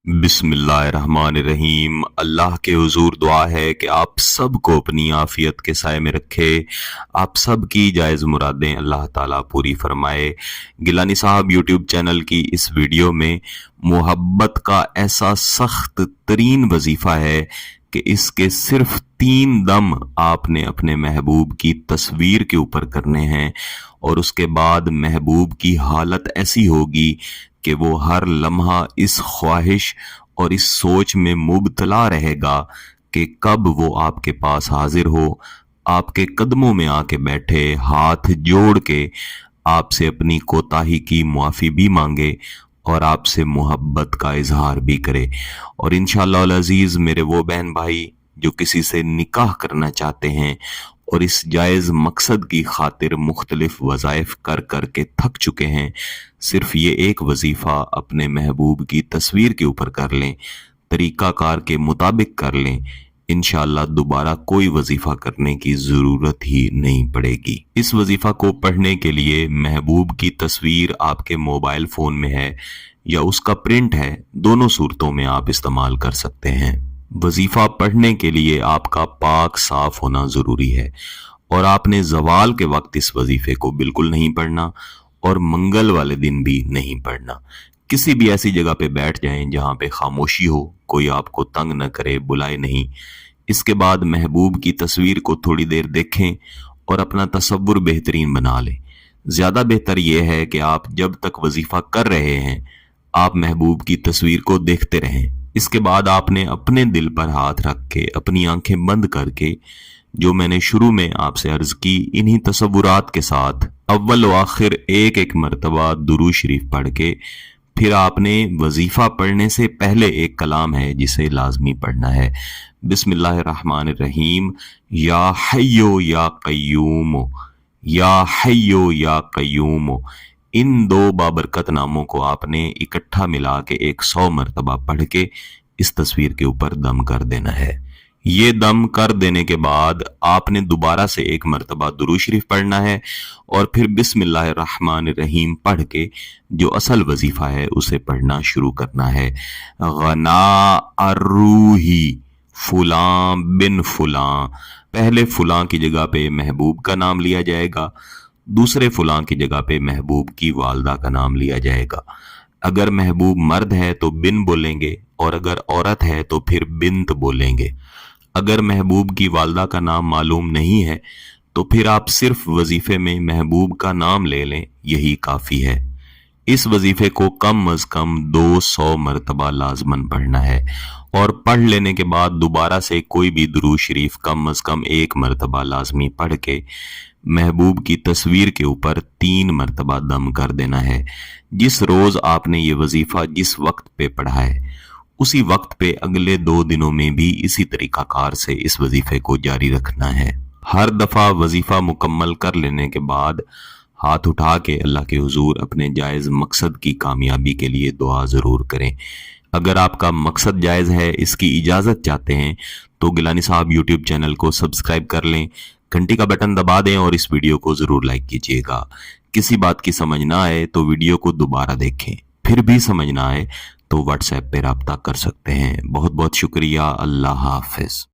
बिस्मिल्लाहिर्रहमानिर्रहीम। अल्लाह के हुजूर दुआ है कि आप सब को अपनी आफियत के साए में रखे, आप सब की जायज़ मुरादें अल्लाह ताला पूरी फरमाए। गिलानी साहब यूट्यूब चैनल की इस वीडियो में मोहब्बत का ऐसा सख्त तरीन वजीफ़ा है कि इसके सिर्फ 3 दम आपने अपने महबूब की तस्वीर के ऊपर करने हैं और उसके बाद महबूब की हालत ऐसी होगी कि वो हर लम्हा इस ख्वाहिश और इस सोच में मुब्तला रहेगा कि कब वो आपके पास हाजिर हो, आपके कदमों में आके बैठे, हाथ जोड़ के आपसे अपनी कोताही की मुआफ़ी भी मांगे और आपसे मोहब्बत का इजहार भी करे। और इंशाअल्लाह अज़ीज़ मेरे वो बहन भाई जो किसी से निकाह करना चाहते हैं और इस जायज़ मकसद की खातिर मुख्तलिफ वज़ाइफ कर कर के थक चुके हैं, सिर्फ ये एक वजीफ़ा अपने महबूब की तस्वीर के ऊपर कर लें, तरीक़ाकार के मुताबिक कर लें, इंशाअल्लाह दोबारा कोई वजीफ़ा करने की ज़रूरत ही नहीं पड़ेगी। इस वजीफ़ा को पढ़ने के लिए महबूब की तस्वीर आपके मोबाइल फ़ोन में है या उसका प्रिंट है, दोनों सूरतों में आप इस्तेमाल कर सकते हैं। वजीफ़ा पढ़ने के लिए आपका पाक साफ होना ज़रूरी है और आपने ज़वाल के वक्त इस वजीफ़े को बिल्कुल नहीं पढ़ना और मंगल वाले दिन भी नहीं पढ़ना। किसी भी ऐसी जगह पे बैठ जाएं जहां पे खामोशी हो, कोई आपको तंग न करे, बुलाए नहीं। इसके बाद महबूब की तस्वीर को थोड़ी देर देखें और अपना तसव्वुर बेहतरीन बना लें। ज़्यादा बेहतर यह है कि आप जब तक वजीफ़ा कर रहे हैं आप महबूब की तस्वीर को देखते रहें। इसके बाद आपने अपने दिल पर हाथ रख के अपनी आंखें बंद करके जो मैंने शुरू में आपसे अर्ज की, इन्हीं तसव्वुरात के साथ अव्वल व आखिर एक एक मरतबा दुरूद शरीफ पढ़ के फिर आपने वजीफ़ा पढ़ने से पहले एक कलाम है जिसे लाजमी पढ़ना है। बिस्मिल्लाहिर्रहमानिर्रहीम। या हय्यो या कय्यूम, या हय्यो या कय्यूम। इन 2 बाबरकत नामों को आपने इकट्ठा मिला के 100 मरतबा पढ़ के इस तस्वीर के ऊपर दम कर देना है। ये दम कर देने के बाद आपने दोबारा से एक मरतबा दुरूद शरीफ पढ़ना है और फिर बिस्मिल्लाहिर्रहमानिर्रहीम पढ़ के जो असल वजीफा है उसे पढ़ना शुरू करना है। गना अर्रूही फुलां बिन फुलां। पहले फुलां की जगह पे महबूब का नाम लिया जाएगा, दूसरे फुलां की जगह पे महबूब की वालदा का नाम लिया जाएगा। अगर महबूब मर्द है तो बिन बोलेंगे और अगर औरत है तो फिर बिन्त बोलेंगे। अगर महबूब की वालदा का नाम मालूम नहीं है तो फिर आप सिर्फ वजीफे में महबूब का नाम ले लें, यही काफ़ी है। इस वजीफे को कम अज कम 200 मरतबा लाजमन पढ़ना है और पढ़ लेने के बाद दोबारा से कोई भी दुरूद शरीफ कम अज कम 1 मरतबा लाजमी पढ़ के महबूब की तस्वीर के ऊपर 3 मरतबा दम कर देना है। जिस रोज़ आपने ये वजीफ़ा जिस वक्त पे पढ़ा है उसी वक्त पे अगले 2 दिनों में भी इसी तरीक़ाकार से इस वजीफ़े को जारी रखना है। हर दफ़ा वजीफ़ा मुकम्मल कर लेने के बाद हाथ उठा के अल्लाह के हुजूर अपने जायज़ मकसद की कामयाबी के लिए दुआ ज़रूर करें। अगर आपका मकसद जायज़ है, इसकी इजाज़त चाहते हैं तो गिलानी साहब यूट्यूब चैनल को सब्सक्राइब कर लें, घंटी का बटन दबा दें और इस वीडियो को ज़रूर लाइक कीजिएगा। किसी बात की समझ ना आए तो वीडियो को दोबारा देखें, फिर भी समझ ना आए तो व्हाट्सएप पे राब्ता कर सकते हैं। बहुत बहुत शुक्रिया। अल्लाह हाफ़िज़।